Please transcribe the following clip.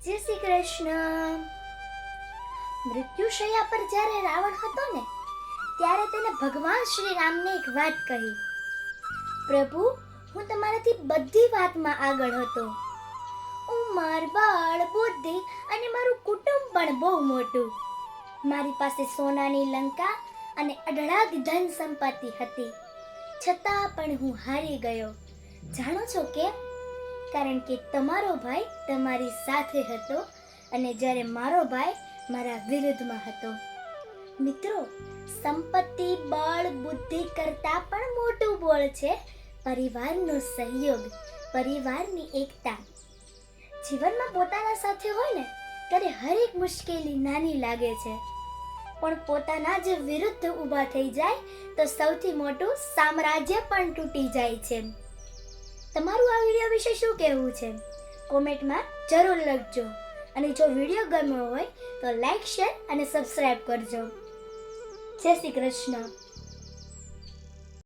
જય શ્રી કૃષ્ણ. મૃત્યુશૈયા પર જ્યારે રાવણ હતો ને ત્યારે તેને ભગવાન શ્રી રામને એક વાત કહી, પ્રભુ, હું તમારાથી બધી વાતમાં આગળ હતો. ઉંમર, બળ, બુદ્ધિ અને મારું કુટુંબ પણ બહુ મોટું. મારી પાસે સોનાની લંકા અને અઢળક ધન સંપત્તિ હતી, છતાં પણ હું હારી ગયો. જાણો છો કેમ? કારણ કે તમારો ભાઈ તમારી સાથે હતો અને જ્યારે મારો ભાઈ મારા વિરુદ્ધમાં હતો. મિત્રો, સંપત્તિ, બળ, બુદ્ધિ કરતાં પણ મોટું બળ છે પરિવારનો સહયોગ, પરિવારની એકતા. જીવનમાં પોતાના સાથે હોય ને ત્યારે હરેક મુશ્કેલી નાની લાગે છે, પણ પોતાના જ વિરુદ્ધ ઊભા થઈ જાય તો સૌથી મોટું સામ્રાજ્ય પણ તૂટી જાય છે. તમારું આ વિડીયો વિશે શું કહેવું છે? કોમેન્ટમાં જરૂર લખજો અને જો વિડીયો ગમ્યો હોય તો લાઈક, શેર અને સબસ્ક્રાઇબ કરજો. જય શ્રી કૃષ્ણ.